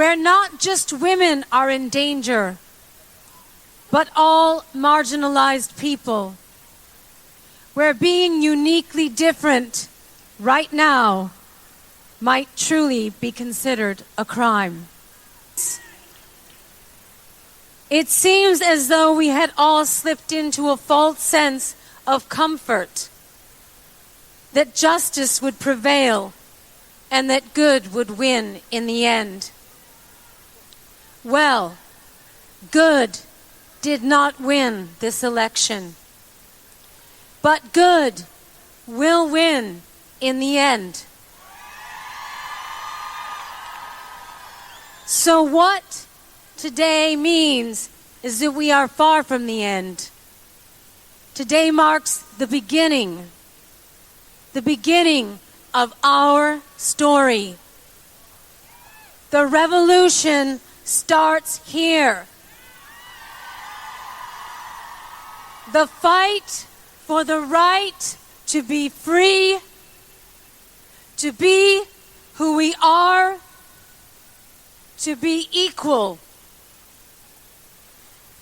where not just women are in danger, but all marginalized people, where being uniquely different right now might truly be considered a crime. It seems as though we had all slipped into a false sense of comfort, that justice would prevail and that good would win in the end. Well, good did not win this election, but good will win in the end. So what today means is that we are far from the end. Today marks the beginning of our story. The revolution starts here. The fight for the right to be free, to be who we are, to be equal.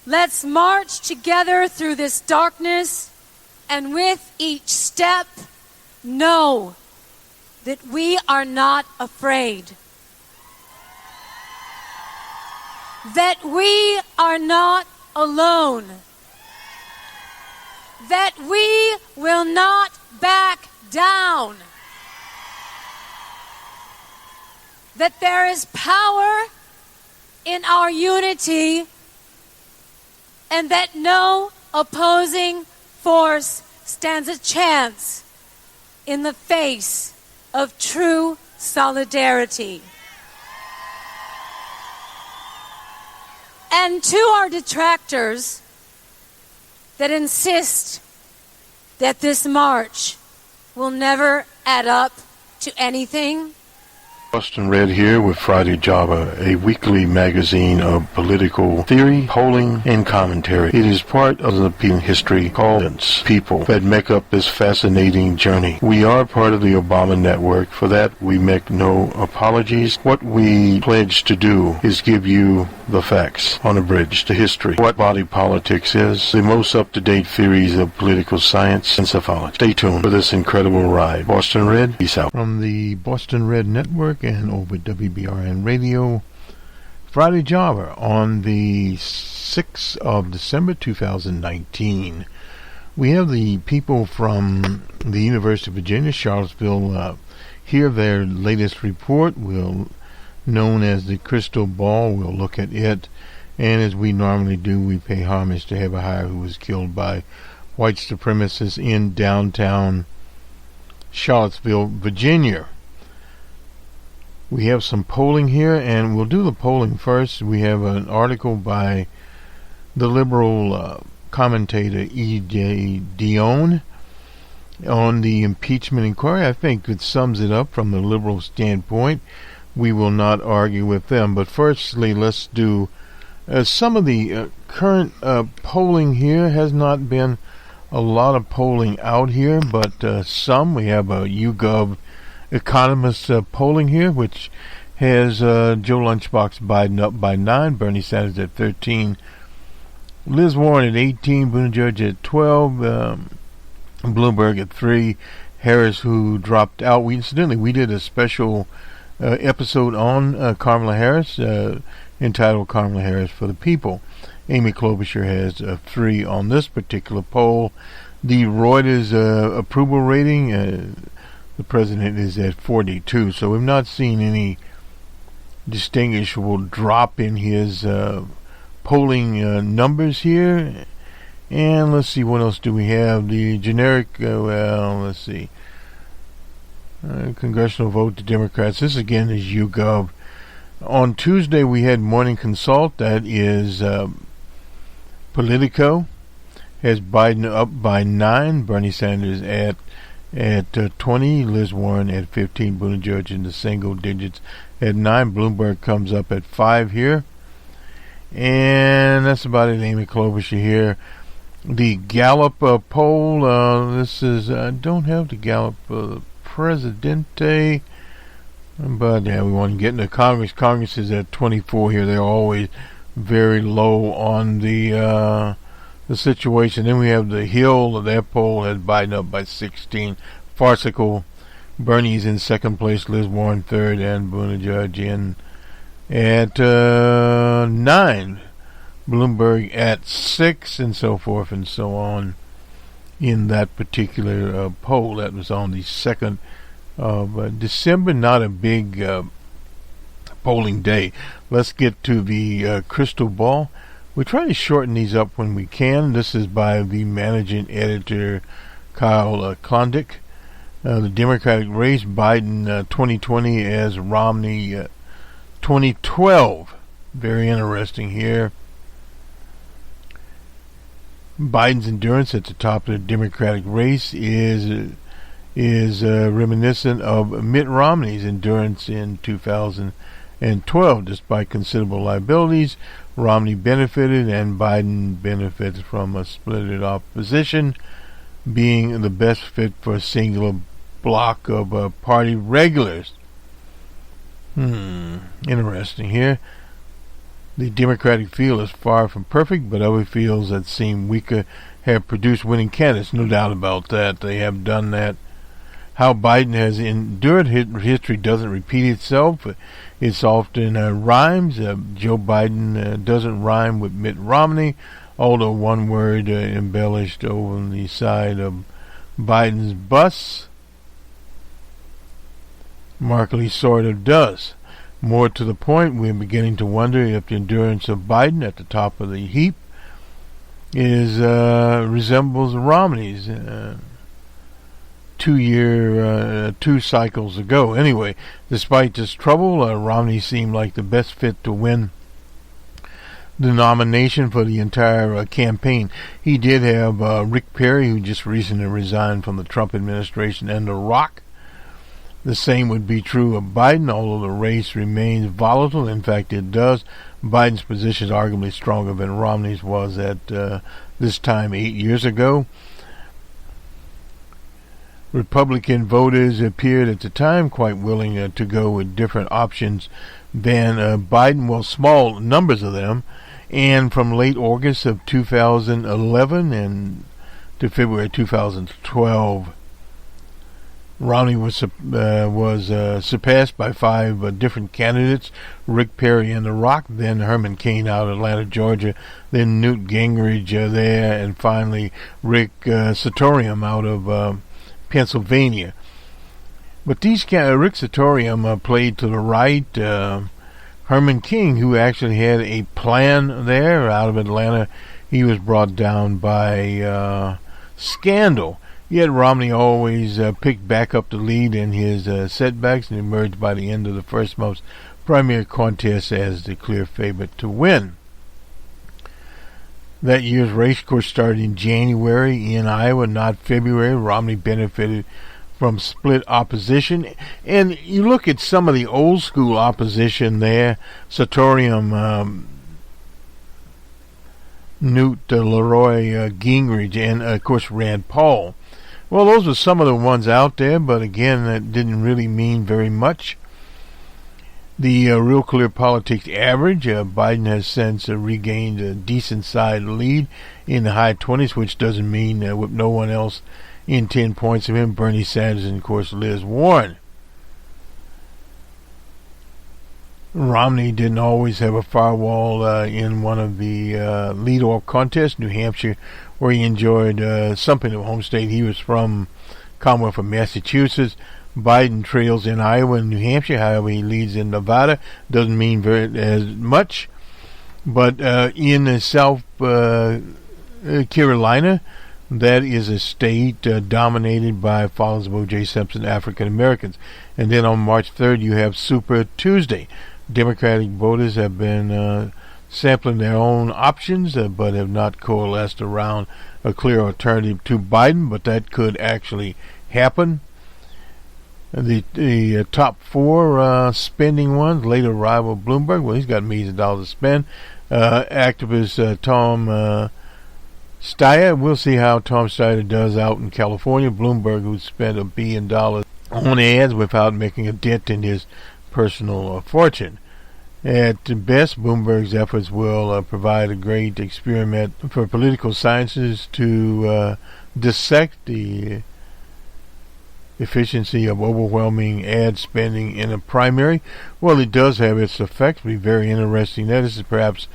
Let's march together through this darkness, and with each step, know that we are not afraid. That we are not alone. That we will not back down. That there is power in our unity, and that no opposing force stands a chance in the face of true solidarity. And to our detractors that insist that this march will never add up to anything, Boston Red here with Friday Java, a weekly magazine of political theory, polling, and commentary. It is part of the history called people that make up this fascinating journey. We are part of the Obama network. For that, we make no apologies. What we pledge to do is give you the facts on a bridge to history. What body politics is, the most up-to-date theories of political science and psephology. Stay tuned for this incredible ride. Boston Red, peace out. From the Boston Red Network and over WBRN Radio, Friday Java on the 6th of December 2019. We have the people from the University of Virginia, Charlottesville, hear their latest report, known as the Crystal Ball. We'll look at it, and as we normally do, we pay homage to Heberhire, who was killed by white supremacists in downtown Charlottesville, Virginia. We have some polling here, and we'll do the polling first. We have an article by the liberal commentator E.J. Dionne on the impeachment inquiry. I think it sums it up from the liberal standpoint. We will not argue with them. But firstly, let's do some of the current polling here. Has not been a lot of polling out here, but some. We have a YouGov Economist polling here, which has Joe Lunchbox Biden up by 9, Bernie Sanders at 13, Liz Warren at 18, Buttigieg at 12, Bloomberg at 3, Harris, who dropped out. We did a special episode on Kamala Harris, entitled Kamala Harris for the People. Amy Klobuchar has 3 on this particular poll. The Reuters approval rating, the president is at 42, so we've not seen any distinguishable drop in his polling numbers here. And let's see, what else do we have? The generic, let's see, congressional vote to Democrats. This again is YouGov. On Tuesday we had Morning Consult, that is Politico, has Biden up by 9, Bernie Sanders at 20, Liz Warren at 15, Buttigieg in the single digits at 9. Bloomberg comes up at 5 here, and that's about it. Amy Klobuchar here. The Gallup poll, this is, I don't have the Gallup Presidente, But yeah, we want to get into Congress. Congress is at 24 here. They're always very low on the situation. Then we have the Hill. Their poll has Biden up by 16. Farcical. Bernie's in second place. Liz Warren third, and Buttigieg in at 9. Bloomberg at 6, and so forth and so on. In that particular poll, that was on the 2nd of December. Not a big polling day. Let's get to the crystal ball. We try to shorten these up when we can. This is by the managing editor Kyle Klondike. The Democratic race, Biden 2020 as Romney 2012. Very interesting here. Biden's endurance at the top of the Democratic race is reminiscent of Mitt Romney's endurance in 2012. Despite considerable liabilities, Romney benefited and Biden benefits from a split opposition, being the best fit for a singular block of party regulars. Interesting here. The Democratic field is far from perfect, but other fields that seem weaker have produced winning candidates. No doubt about that. They have done that. How Biden has endured history doesn't repeat itself. It's often rhymes. Joe Biden doesn't rhyme with Mitt Romney, although one word embellished over on the side of Biden's bus. Markley sort of does. More to the point, we're beginning to wonder if the endurance of Biden at the top of the heap resembles Romney's 2 cycles ago. Anyway, despite this trouble, Romney seemed like the best fit to win the nomination for the entire campaign. He did have Rick Perry, who just recently resigned from the Trump administration, and The Rock. The same would be true of Biden, although the race remains volatile. In fact, it does. Biden's position is arguably stronger than Romney's was at this time 8 years ago. Republican voters appeared at the time quite willing to go with different options than Biden. Well, small numbers of them. And from late August of 2011 and to February 2012, Romney was surpassed by 5 different candidates: Rick Perry and The Rock, then Herman Cain out of Atlanta, Georgia, then Newt Gingrich there, and finally Rick Santorum out of Pennsylvania. But Rick Santorum played to the right. Herman Cain, who actually had a plan there out of Atlanta, he was brought down by scandal. Yet Romney always picked back up the lead in his setbacks and emerged by the end of the first month's primary contest as the clear favorite to win. That year's race, of course, started in January in Iowa, not February. Romney benefited from split opposition. And you look at some of the old school opposition there, Santorum, Newt Leroy Gingrich, and, of course, Rand Paul. Well, those were some of the ones out there, but again, that didn't really mean very much. The Real Clear Politics average, Biden has since regained a decent-sized lead in the high 20s, which doesn't mean with no one else in 10 points of him, Bernie Sanders and, of course, Liz Warren. Romney didn't always have a firewall in one of the lead-off contests, New Hampshire, where he enjoyed something of home state. He was from Commonwealth of Massachusetts. Biden trails in Iowa and New Hampshire. However, he leads in Nevada. Doesn't mean as much. But in South Carolina, that is a state dominated by followers of O.J. Simpson, African Americans. And then on March 3rd, you have Super Tuesday. Democratic voters have been sampling their own options, but have not coalesced around a clear alternative to Biden, but that could actually happen. The top 4 spending ones, late arrival Bloomberg, well, he's got millions of dollars to spend. Activist Tom Steyer, we'll see how Tom Steyer does out in California. Bloomberg, who spent $1 billion on ads without making a dent in his personal fortune. At best, Bloomberg's efforts will provide a great experiment for political sciences to dissect the efficiency of overwhelming ad spending in a primary. Well, it does have its effects. It'll be very interesting. That is perhaps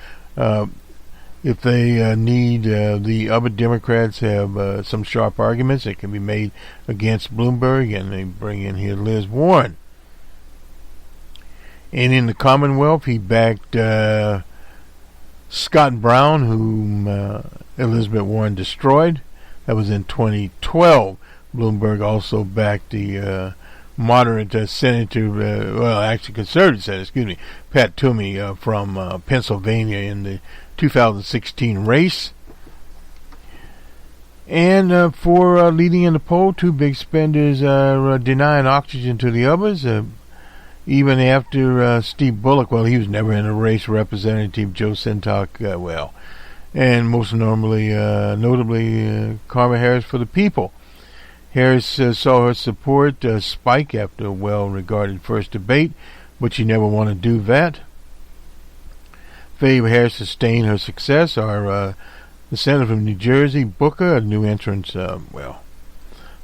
if they need the other Democrats have some sharp arguments that can be made against Bloomberg, and they bring in here Liz Warren. And in the Commonwealth, he backed Scott Brown, whom Elizabeth Warren destroyed. That was in 2012. Bloomberg also backed the moderate senator, actually conservative senator, Pat Toomey from Pennsylvania in the 2016 race. And for leading in the poll, two big spenders are denying oxygen to the others. Even after Steve Bullock, well, he was never in a race. Representative Joe Sintok, and most notably Kamala Harris for the people. Harris saw her support spike after a well-regarded first debate, but she never wanted to do that. Faye Harris sustained her success. The senator from New Jersey, Booker, a new entrant,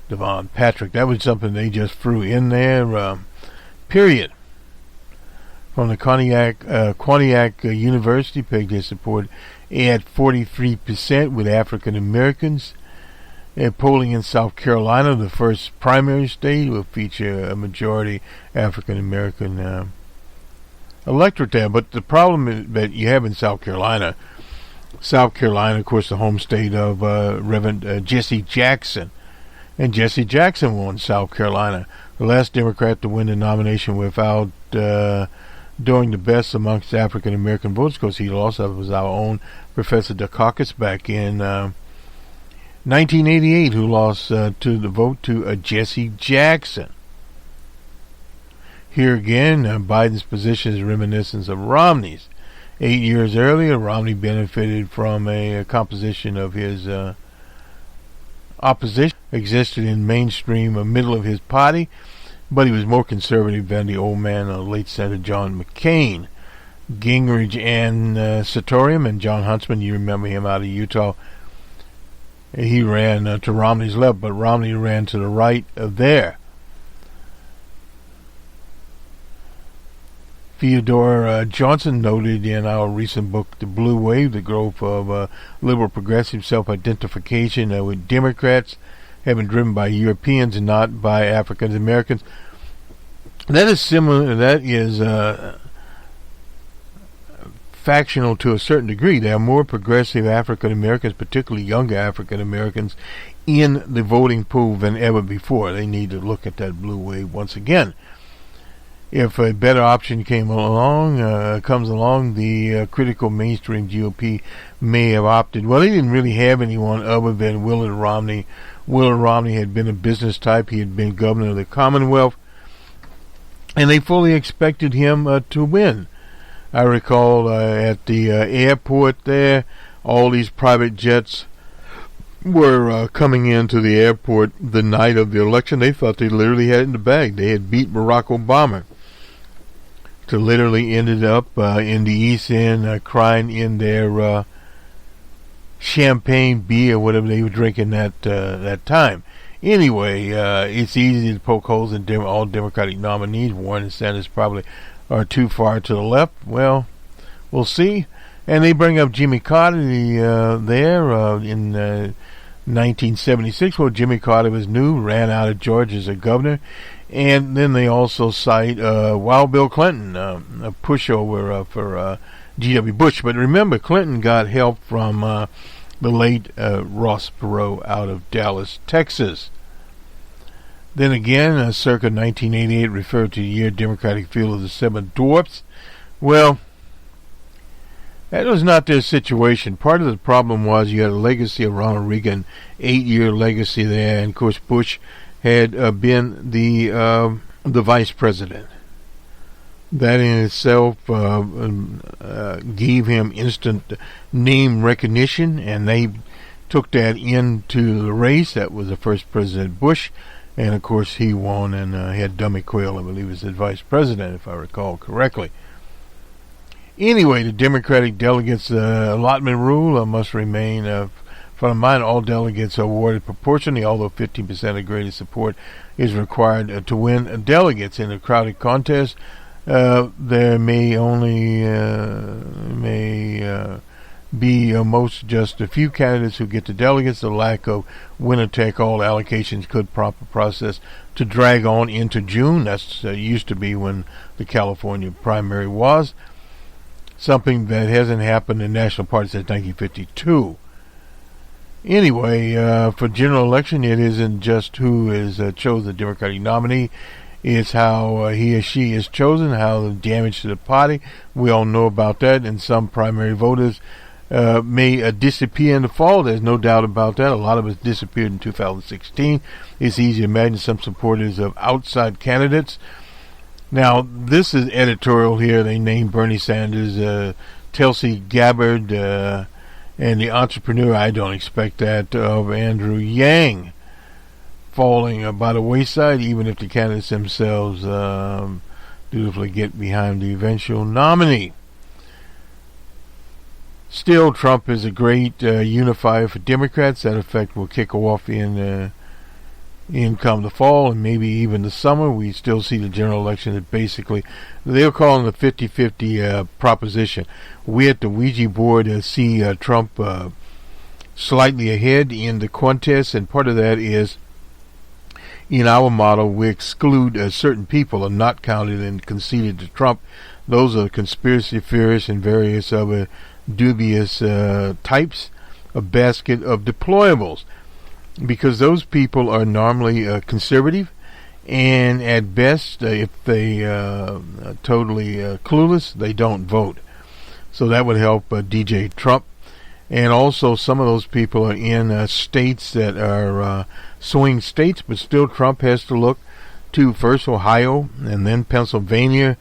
Devon Patrick. That was something they just threw in there. Period. From the Quinnipiac University, pegged their support at 43% with African Americans. Polling in South Carolina, the first primary state, will feature a majority African American electorate there. But the problem that you have in South Carolina, of course, the home state of Reverend Jesse Jackson. And Jesse Jackson won South Carolina, the last Democrat to win the nomination without doing the best amongst African American voters. Of course, he lost. That was our own Professor Dukakis back in 1988, who lost to the vote to Jesse Jackson. Here again, Biden's position is reminiscent of Romney's. 8 years earlier, Romney benefited from a composition of his opposition existed in mainstream middle of his party, but he was more conservative than the old man, late Senator John McCain. Gingrich and Santorum and John Huntsman, you remember him out of Utah. He ran to Romney's left, but Romney ran to the right of there. Theodore Johnson noted in our recent book, The Blue Wave, the growth of liberal progressive self-identification with Democrats have been driven by Europeans and not by African Americans. That is similar. That is factional to a certain degree. There are more progressive African Americans, particularly younger African Americans, in the voting pool than ever before. They need to look at that blue wave once again. If a better option comes along, the critical mainstream GOP may have opted. Well, they didn't really have anyone other than Willard Romney. Willard Romney had been a business type. He had been governor of the Commonwealth, and they fully expected him to win. I recall at the airport there, all these private jets were coming into the airport the night of the election. They thought they literally had it in the bag. They had beat Barack Obama. To literally ended up in the East End crying in their champagne beer, whatever they were drinking that time. Anyway, it's easy to poke holes in all Democratic nominees. Warren and Sanders probably are too far to the left. Well, we'll see. And they bring up Jimmy Carter there in 1976. Well, Jimmy Carter was new, ran out of Georgia as a governor. And then they also cite Wild Bill Clinton, a pushover for G.W. Bush. But remember, Clinton got help from the late Ross Perot out of Dallas, Texas. Then again, circa 1988 referred to the year Democratic field of the Seven Dwarfs. Well, that was not their situation. Part of the problem was you had a legacy of Ronald Reagan, 8-year legacy there, and of course Bush had been the vice president. That in itself gave him instant name recognition, and they took that into the race. That was the first President Bush. And of course he won, and he had Dummy Quayle, I believe, as the vice president, if I recall correctly. Anyway, the Democratic delegates' allotment rule must remain. From mine, all delegates are awarded proportionally, although 15% or greater support is required to win delegates in a crowded contest. There may only be most just a few candidates who get the delegates. The lack of winner-take-all allocations could prompt the process to drag on into June. That's used to be when the California primary was. Something that hasn't happened in national parties since 1952. Anyway, for general election, it isn't just who is chosen the Democratic nominee. It's how he or she is chosen, how the damage to the party. We all know about that, and some primary voters may disappear in the fall. There's no doubt about that. A lot of us disappeared in 2016. It's easy to imagine some supporters of outside candidates. Now, this is editorial here. They named Bernie Sanders, Tulsi Gabbard, and the entrepreneur, I don't expect that, of Andrew Yang falling by the wayside, even if the candidates themselves dutifully get behind the eventual nominee. Still, Trump is a great unifier for Democrats. That effect will kick off in come the fall and maybe even the summer. We still see the general election that basically, they're calling the 50-50 proposition. We at the Ouija board see Trump slightly ahead in the contest, and part of that is, in our model, we exclude certain people are not counted and conceded to Trump. Those are conspiracy theorists and various other dubious types, a basket of deployables, because those people are normally conservative, and at best, if they totally clueless, they don't vote. So that would help DJ Trump. And also, some of those people are in states that are swing states, but still Trump has to look to first Ohio and then Pennsylvania.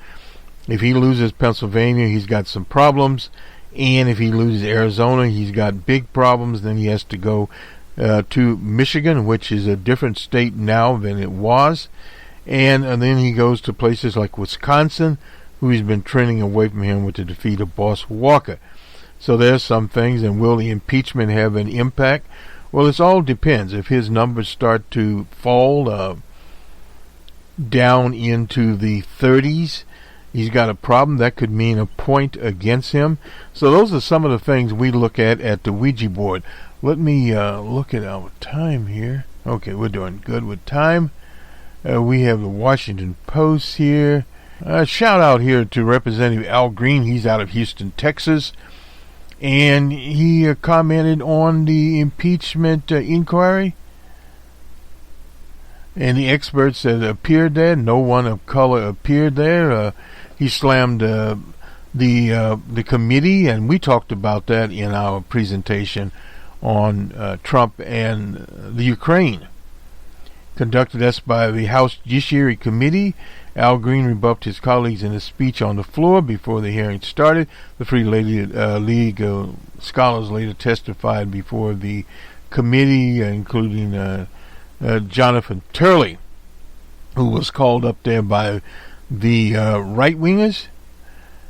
If he loses Pennsylvania, he's got some problems. And if he loses Arizona, he's got big problems. Then he has to go to Michigan, which is a different state now than it was. And then he goes to places like Wisconsin, who has been trending away from him with the defeat of Boss Walker. So there's some things, and will the impeachment have an impact? Well, it all depends. If his numbers start to fall down into the 30s, he's got a problem. That could mean a point against him. So those are some of the things we look at the Ouija board. Let me look at our time here. Okay, we're doing good with time. We have the Washington Post here. Shout out here to Representative Al Green. He's out of Houston, Texas. And he commented on the impeachment inquiry. And the experts that appeared there, no one of color appeared there. He slammed the committee, and we talked about that in our presentation on Trump and the Ukraine. Conducted us by the House Judiciary Committee. Al Green rebuffed his colleagues in a speech on the floor before the hearing started. The Free League scholars later testified before the committee, including Jonathan Turley, who was called up there by the right-wingers.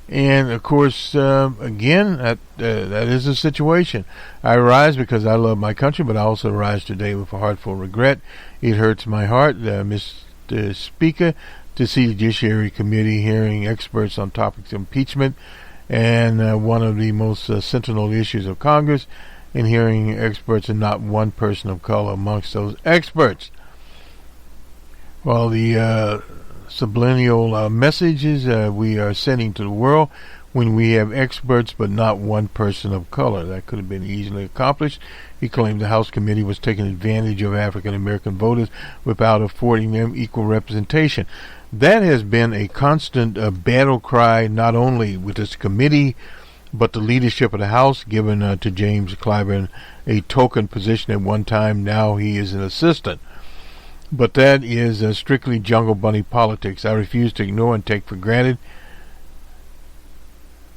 And, of course, again, that is a situation. I rise because I love my country, but I also rise today with a heartful regret. It hurts my heart, Mr. Speaker, to see the Judiciary Committee hearing experts on topics of impeachment and one of the most sentinel issues of Congress, and hearing experts and not one person of color amongst those experts. Well, the subliminal messages we are sending to the world when we have experts but not one person of color. That could have been easily accomplished. He claimed the House committee was taking advantage of African American voters without affording them equal representation. That has been a constant battle cry, not only with this committee, but the leadership of the House, given to James Clyburn a token position at one time. Now he is an assistant. But that is strictly jungle bunny politics. I refuse to ignore and take for granted.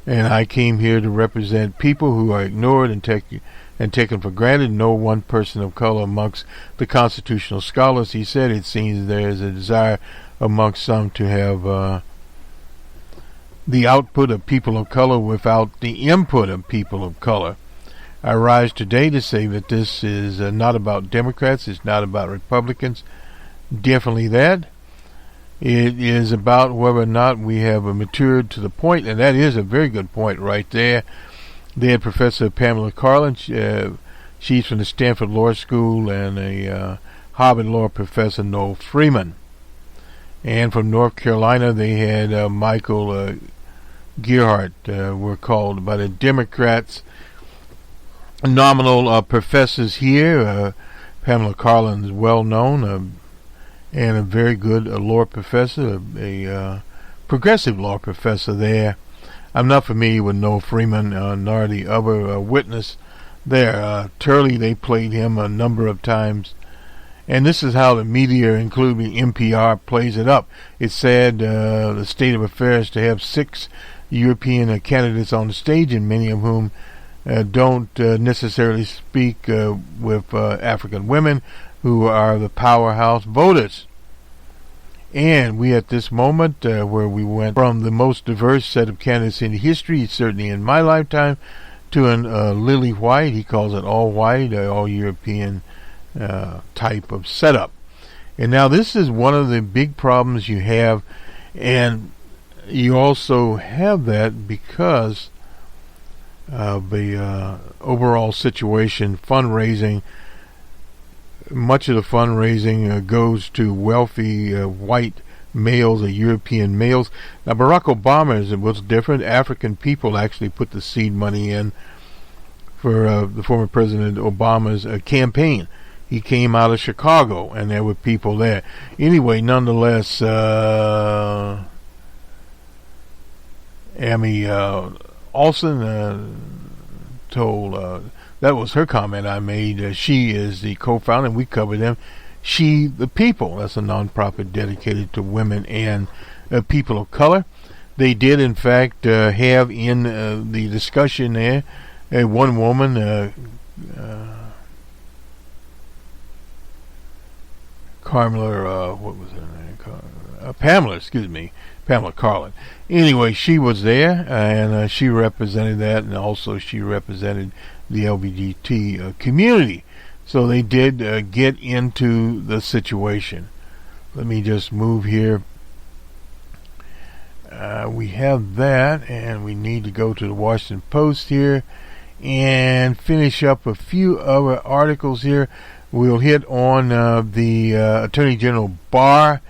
And I came here to represent people who are ignored and and taken for granted. No one person of color amongst the constitutional scholars. He said it seems there is a desire amongst some to have the output of people of color without the input of people of color. I rise today to say that this is not about Democrats. It's not about Republicans. Definitely that. It is about whether or not we have matured to the point, and that is a very good point right there. They had Professor Pamela Karlan. She's from the Stanford Law School, and a Harvard Law Professor, Noel Freeman. And from North Carolina, they had Michael Gearhart, were called by the Democrats. Nominal professors here. Pamela Karlan is well known, and a very good law professor, a progressive law professor there. I'm not familiar with Noel Freeman nor the other witness there. Turley, they played him a number of times. And this is how the media, including NPR, plays it up. It said the state of affairs to have 6 European candidates on the stage, and many of whom don't necessarily speak with African women who are the powerhouse voters. And we at this moment, where we went from the most diverse set of candidates in history, certainly in my lifetime, to an lily white, he calls it all white, all European type of setup. And now this is one of the big problems you have, and you also have that because of the overall situation, fundraising. Much of the fundraising goes to wealthy white males or European males. Now, Barack Obama was different. African people actually put the seed money in for the former President Obama's campaign. He came out of Chicago, and there were people there. Anyway, nonetheless, Amy Olsen told... that was her comment I made. She is the co-founder, and we covered them. She the People. That's a nonprofit dedicated to women and people of color. They did, in fact, have in the discussion there one woman, Pamela, Pamela Karlan. Anyway, she was there, and she represented that, and also she represented the LGBT community. So they did get into the situation. Let me just move here. We have that, and we need to go to the Washington Post here and finish up a few other articles here. We'll hit on the Attorney General Barr.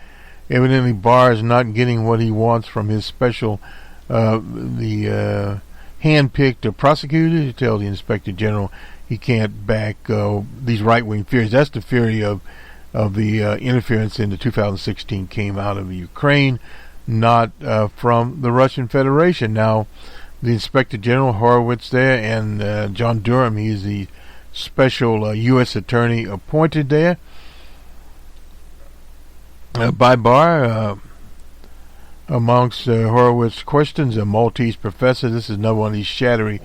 Evidently, Barr is not getting what he wants from his special, hand-picked prosecutor to tell the Inspector General he can't back these right-wing theories. That's the theory of the interference in the 2016 came out of Ukraine, not from the Russian Federation. Now, the Inspector General Horowitz there and John Durham, he's the special U.S. attorney appointed there by Barr. Amongst Horowitz's questions, a Maltese professor. This is another one of these shadowy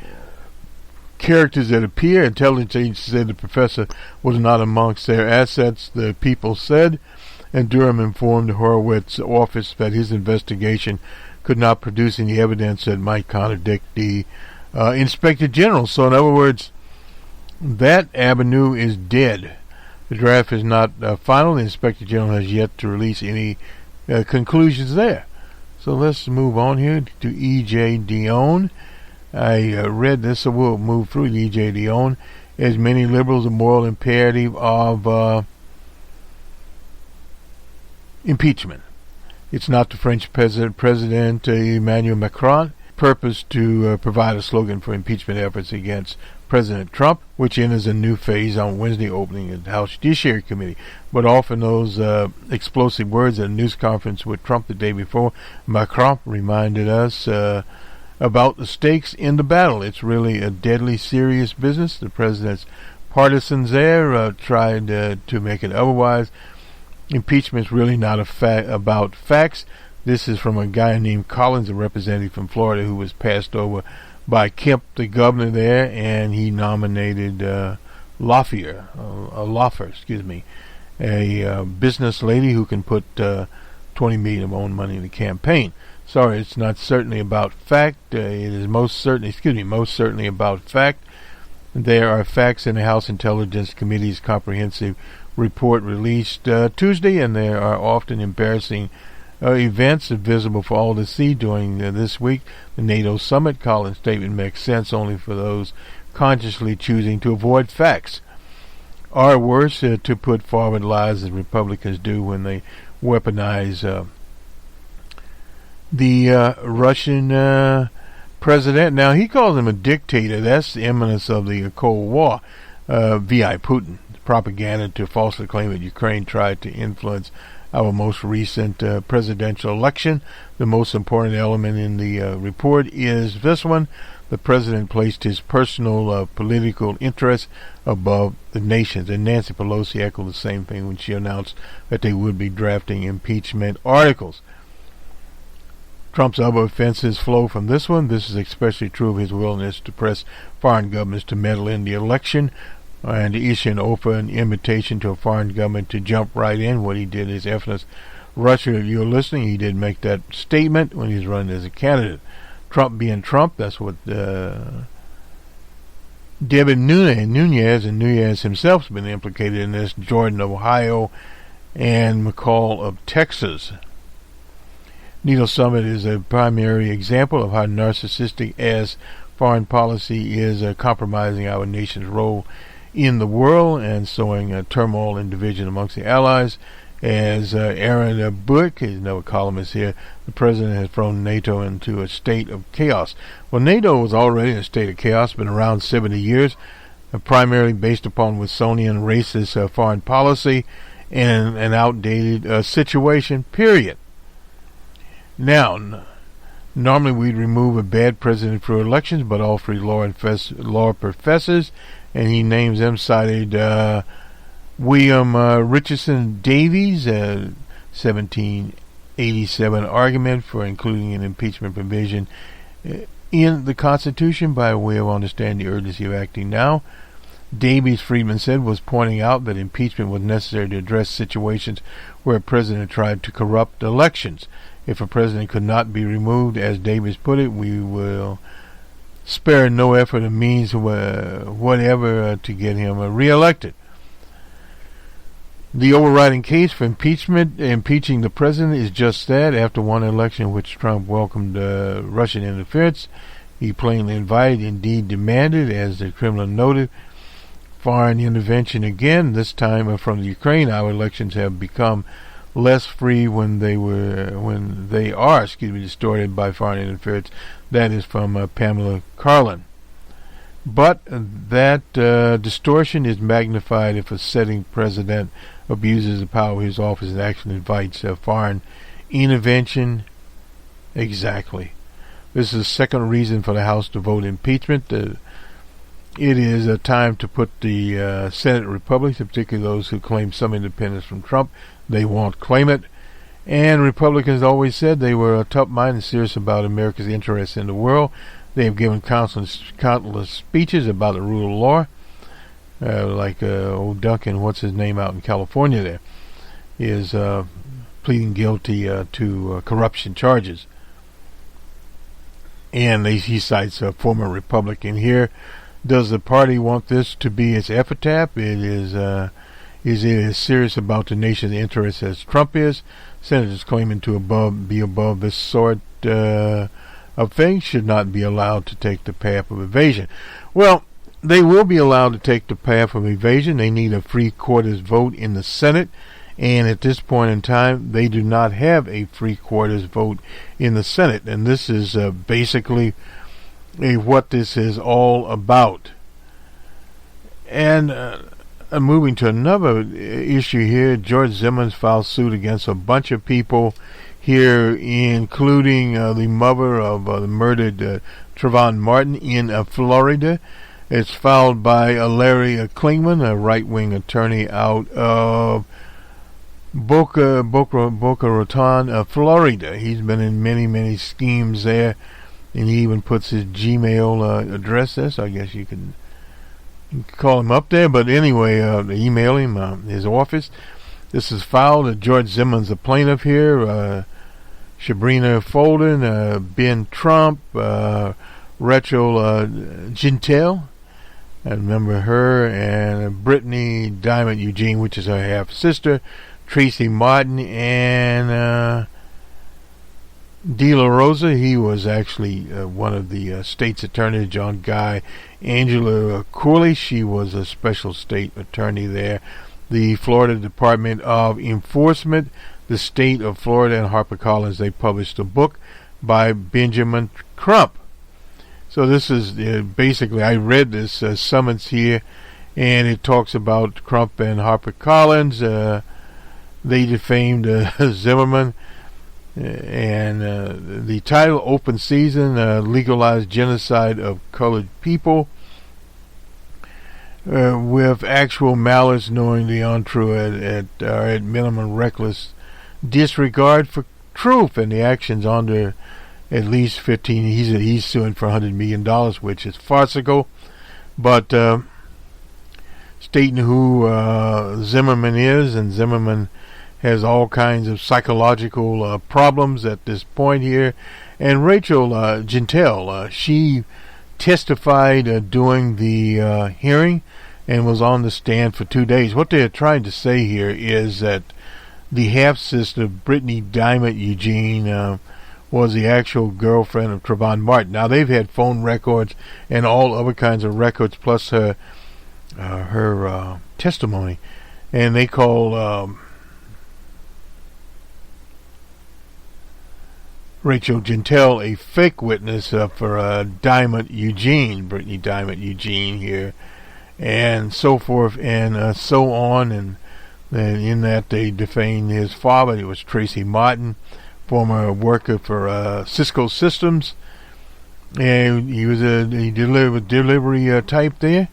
characters that appear. Intelligence agencies said the professor was not amongst their assets, the People said, and Durham informed the Horowitz office that his investigation could not produce any evidence that might contradict the Inspector General. So in other words, that avenue is dead. The draft is not final. The Inspector General has yet to release any conclusions there. So let's move on here to E.J. Dionne. I read this, so we'll move through E.J. Dionne. As many liberals, the moral imperative of impeachment. It's not the French President Emmanuel Macron purpose to provide a slogan for impeachment efforts against President Trump, which enters a new phase on Wednesday, opening the House Judiciary Committee. But often those explosive words at a news conference with Trump the day before, Macron reminded us about the stakes in the battle. It's really a deadly serious business. The president's partisans there tried to make it otherwise. Impeachment is really not about facts. This is from a guy named Collins, a representative from Florida, who was passed over by Kemp, the governor there, and he nominated Laffer, a business lady who can put $20 million of own money in the campaign. Sorry, it's not certainly about fact. It is most certainly about fact. There are facts in the House Intelligence Committee's comprehensive report released Tuesday, and there are often embarrassing events visible for all to see during this week. The NATO summit. Collins' statement makes sense only for those consciously choosing to avoid facts, or worse, to put forward lies as Republicans do when they weaponize the Russian president. Now, he calls him a dictator. That's the imminence of the Cold War via Putin. Propaganda to falsely claim that Ukraine tried to influence our most recent presidential election. The most important element in the report is this one. The president placed his personal political interests above the nation's. And Nancy Pelosi echoed the same thing when she announced that they would be drafting impeachment articles. Trump's other offenses flow from this one. This is especially true of his willingness to press foreign governments to meddle in the election and to issue an open invitation to a foreign government to jump right in. What he did is infamous. Russia, if you're listening, he did make that statement when he was running as a candidate. Trump being Trump, that's what David Nunes, and Nunes himself has been implicated in this. Jordan of Ohio and McCall of Texas. NATO summit is a primary example of how narcissistic as foreign policy is compromising our nation's role in the world and sowing turmoil and division amongst the allies. As Aaron Burke, he's another columnist here, the president has thrown NATO into a state of chaos. Well, NATO was already in a state of chaos, been around 70 years, primarily based upon Wilsonian racist foreign policy and an outdated situation, period. Now, normally we'd remove a bad president for elections, but all three law professors, and he names them, cited William Richardson Davies, 1787 argument for including an impeachment provision in the Constitution by way of understanding the urgency of acting now. Davies, Friedman said, was pointing out that impeachment was necessary to address situations where a president tried to corrupt elections. If a president could not be removed, as Davies put it, we will spare no effort or means whatever to get him reelected. The overriding case for impeaching the president is just that. After one election in which Trump welcomed Russian interference, he plainly invited, indeed demanded, as the Kremlin noted, foreign intervention again, this time from the Ukraine. Our elections have become less free when they are distorted by foreign interference. That is from Pamela Karlan. But that distortion is magnified if a sitting president abuses the power of his office and actually invites foreign intervention. Exactly. This is the second reason for the House to vote impeachment. It is a time to put the Senate Republicans, particularly those who claim some independence from Trump, they won't claim it. And Republicans always said they were tough-minded and serious about America's interests in the world. They have given countless speeches about the rule of law. Like old Duncan, what's his name out in California there, is pleading guilty to corruption charges. And he cites a former Republican here. Does the party want this to be its epitaph? It is it as serious about the nation's interests as Trump is? Senators claiming to be above this sort of thing should not be allowed to take the path of evasion. Well, they will be allowed to take the path of evasion. They need a 3/4 vote in the Senate, and at this point in time, they do not have a 3/4 vote in the Senate. And this is basically what this is all about. And moving to another issue here, George Zimmerman filed suit against a bunch of people here, including the mother of the murdered Trayvon Martin in Florida. It's filed by Larry Klingman, a right-wing attorney out of Boca Raton, Florida. He's been in many schemes there and he even puts his Gmail address there, so I guess you can call him up there. But anyway, email him, his office. This is filed. George Zimmerman's the plaintiff here. Sabrina Folden, Ben Trump, Rachel Gintel, I remember her, and Brittany Diamond Eugene, which is her half-sister, Tracy Martin, and De La Rosa. He was actually one of the state's attorneys, John Guy. Angela Cooley, she was a special state attorney there. The Florida Department of Enforcement, the state of Florida, and HarperCollins, they published a book by Benjamin Crump. So this is basically, I read this summons here, and it talks about Crump and HarperCollins. They defamed Zimmerman, and the title, Open Season, Legalized Genocide of Colored People, with actual malice, knowing the untrue, at minimum reckless disregard for truth, and the actions under at least 15. He's suing for $100 million, which is farcical. But stating who Zimmerman is, and Zimmerman has all kinds of psychological problems at this point here. And Rachel Gintel, she testified during the hearing and was on the stand for 2 days. What they're trying to say here is that the half-sister, Brittany Diamond Eugene, was the actual girlfriend of Trayvon Martin. Now, they've had phone records and all other kinds of records, plus her testimony. And they call Rachel Gintel a fake witness for Diamond Eugene, Brittany Diamond Eugene here, and so forth and so on. And in that, they defamed his father. It was Tracy Martin, former worker for Cisco Systems, and he was a delivery type there,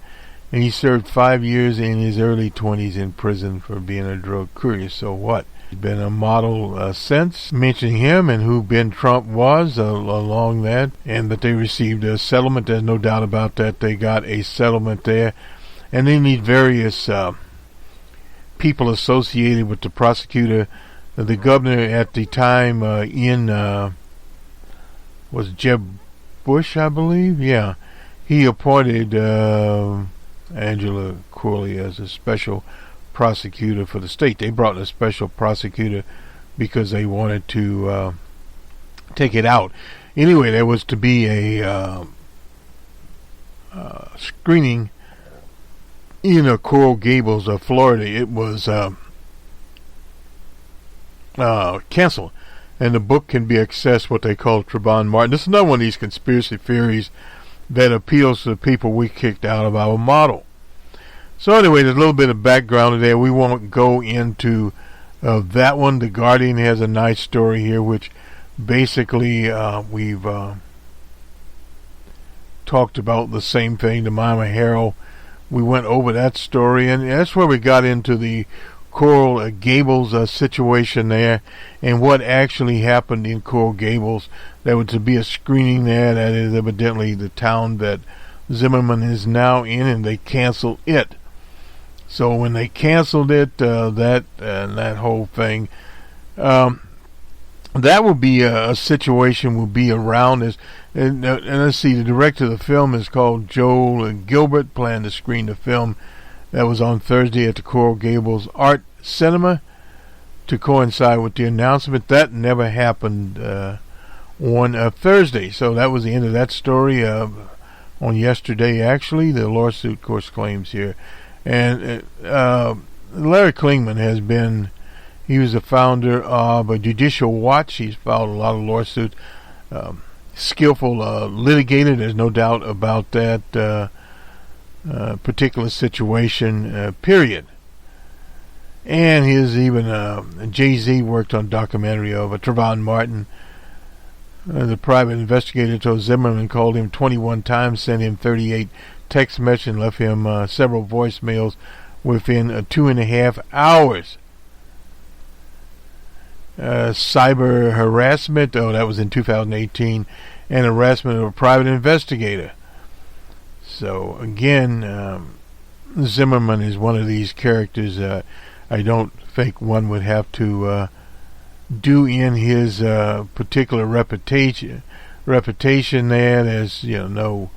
and he served 5 years in his early 20s in prison for being a drug courier. So what? He's been a model since, mentioning him and who Ben Trump was along that, and that they received a settlement. There's no doubt about that. They got a settlement there, and they need various people associated with the prosecutor. The governor at the time was Jeb Bush, I believe. Yeah, he appointed Angela Cooley as a special prosecutor for the state. They brought in a special prosecutor because they wanted to take it out. Anyway, there was to be a screening in Coral Gables, Florida. It was canceled, and the book can be accessed, what they call Trayvon Martin. This is another one of these conspiracy theories that appeals to the people we kicked out of our model. So anyway, there's a little bit of background there. We won't go into that one. The Guardian has a nice story here, which basically we've talked about the same thing. The Miami Herald, we went over that story, and that's where we got into the Coral Gables situation there, and what actually happened in Coral Gables. There was to be a screening there. That is evidently the town that Zimmerman is now in, and they canceled it. So when they canceled it, that whole thing, that would be a situation would be around this. And let's see, the director of the film is called Joel Gilbert, planned to screen the film. That was on Thursday at the Coral Gables Art Cinema to coincide with the announcement. That never happened on Thursday. So that was the end of that story. On yesterday, actually, the lawsuit, of course, claims here. And Larry Klingman has been, he was the founder of Judicial Watch. He's filed a lot of lawsuits. Skillful litigator, there's no doubt about that. Particular situation, period. And his even Jay-Z worked on a documentary of Trayvon Martin. The private investigator told Zimmerman called him 21 times, sent him 38 text messages, and left him several voicemails within 2.5 hours. Cyber harassment, that was in 2018. and harassment of a private investigator. So again, Zimmerman is one of these characters I don't think one would have to do in his particular reputation there. There's no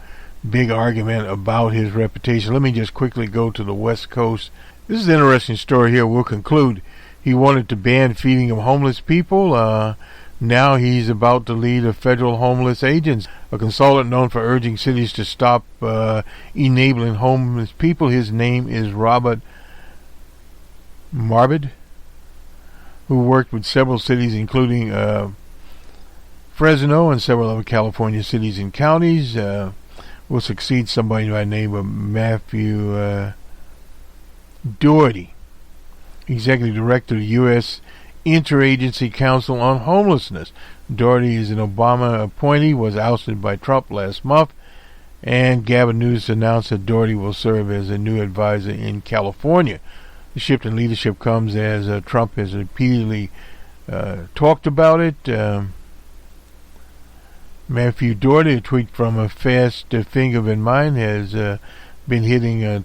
big argument about his reputation. Let me just quickly go to the West Coast. This is an interesting story here. We'll conclude. He wanted to ban feeding of homeless people. Now he's about to lead a federal homeless agency, a consultant known for urging cities to stop enabling homeless people. His name is Robert Marbod, who worked with several cities, including Fresno and several other California cities and counties. Will succeed somebody by the name of Matthew Doherty, Executive Director of the U.S. Interagency Council on Homelessness. Doherty is an Obama appointee, was ousted by Trump last month, and Gavin Newsom announced that Doherty will serve as a new advisor in California. The shift in leadership comes as Trump has repeatedly talked about it. Matthew Doherty, a tweet from a fast finger in mine, has been hitting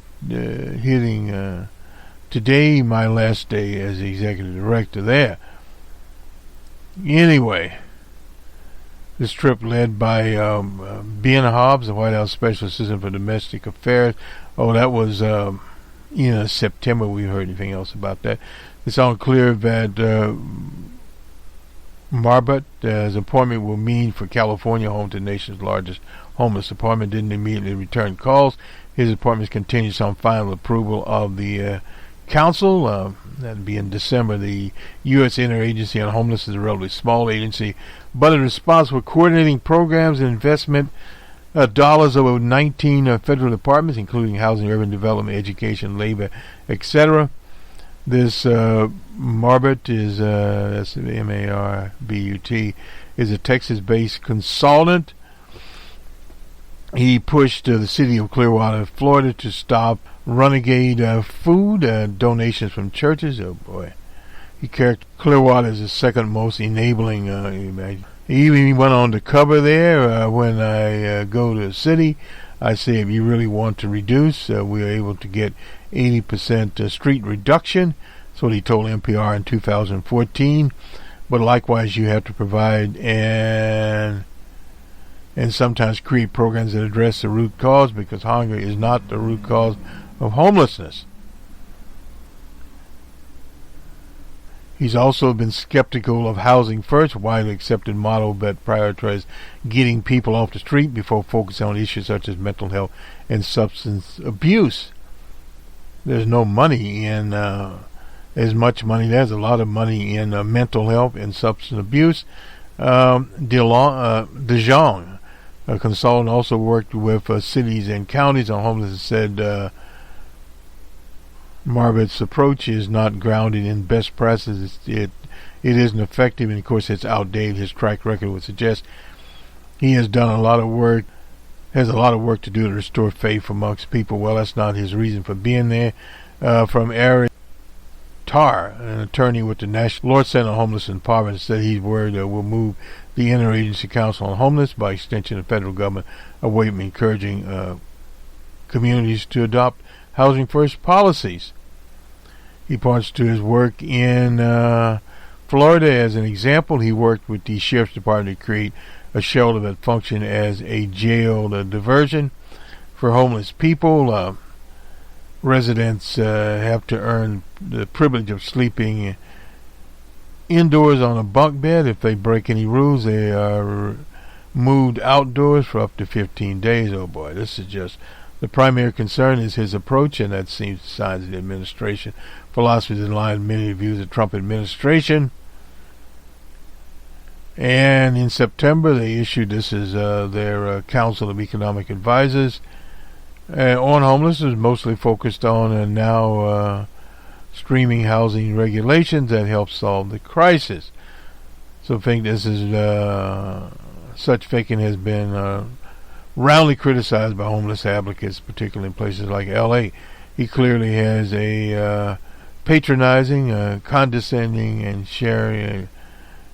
today, my last day as the executive director there. Anyway, this trip led by Ben Hobbs, the White House Special Assistant for Domestic Affairs. Oh, that was September. We heard anything else about that. It's unclear that Marbot's appointment will mean for California, home to the nation's largest homeless department, didn't immediately return calls. His appointment is contingent on final approval of the Council. That'd be in December. The U.S. Interagency on Homelessness is a relatively small agency, but is responsible for coordinating programs and investment dollars of 19 federal departments, including housing, urban development, education, labor, etc. This Marbot is that's Marbut, is a Texas-based consultant. He pushed the city of Clearwater, Florida, to stop renegade food donations from churches. Oh boy, he characterized Clearwater as the second most enabling. He even went on to cover there. When I go to the city, I say if you really want to reduce, we are able to get 80% street reduction. That's what he told NPR in 2014. But likewise, you have to provide and sometimes create programs that address the root cause, because hunger is not the root cause of homelessness. He's also been skeptical of Housing First, a widely accepted model that prioritizes getting people off the street before focusing on issues such as mental health and substance abuse. There's no money in as much money. There's a lot of money in mental health and substance abuse. DeJong, a consultant, also worked with cities and counties on homelessness, said Marbot's approach is not grounded in best practices. It isn't effective, and of course it's outdated. His track record would suggest he has done a lot of work, has a lot of work to do to restore faith amongst people. Well, that's not his reason for being there. From Eric Tarr, an attorney with the National Law Center on Homeless and Poverty, said he's worried will move the Interagency Council on Homeless, by extension the federal government, away from encouraging communities to adopt Housing First policies. He points to his work in Florida as an example. He worked with the Sheriff's Department to create a shelter that functioned as a jail diversion for homeless people. Residents have to earn the privilege of sleeping indoors on a bunk bed. If they break any rules, they are moved outdoors for up to 15 days. Oh boy, this is just... The primary concern is his approach, and that seems signs of the administration philosophy is in line with many views of the Trump administration. And in September, they issued, this is their Council of Economic Advisors on homelessness, mostly focused on now streaming housing regulations that help solve the crisis. So I think this is such thinking has been roundly criticized by homeless advocates, particularly in places like L.A. He clearly has a patronizing, condescending, and sharing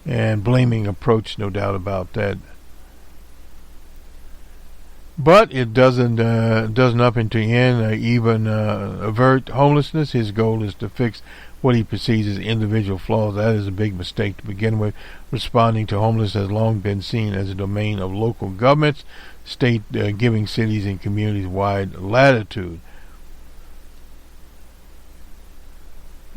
and blaming approach, no doubt about that. But it does nothing to end, even avert homelessness. His goal is to fix what he perceives as individual flaws. That is a big mistake to begin with. Responding to homelessness has long been seen as a domain of local governments, state giving cities and communities wide latitude.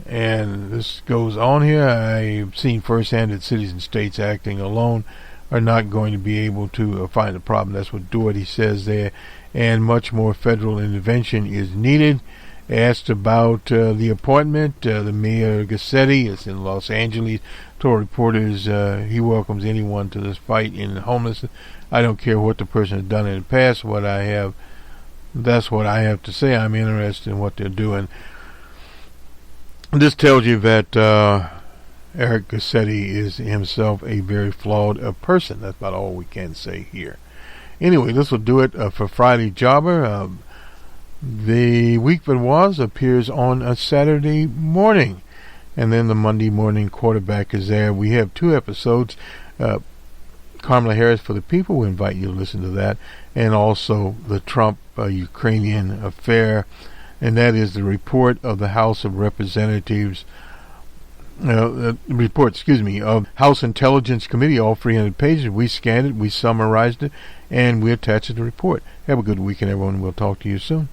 And this goes on here. I've seen firsthand that cities and states acting alone are not going to be able to find the problem. That's what Doherty says there. And much more federal intervention is needed. Asked about the appointment, the Mayor Garcetti is in Los Angeles, told reporters he welcomes anyone to this fight in homelessness. I don't care what the person has done in the past. That's what I have to say. I'm interested in what they're doing. This tells you that Eric Garcetti is himself a very flawed person. That's about all we can say here. Anyway, this will do it for Friday Jobber. The Week That Was appears on a Saturday morning, and then the Monday morning quarterback is there. We have 2 episodes. Kamala Harris for the People, we invite you to listen to that, and also the Trump-Ukrainian affair, and that is the report of the House of Representatives, of House Intelligence Committee, all 300 pages. We scanned it, we summarized it, and we attached it to the report. Have a good weekend, everyone. We'll talk to you soon.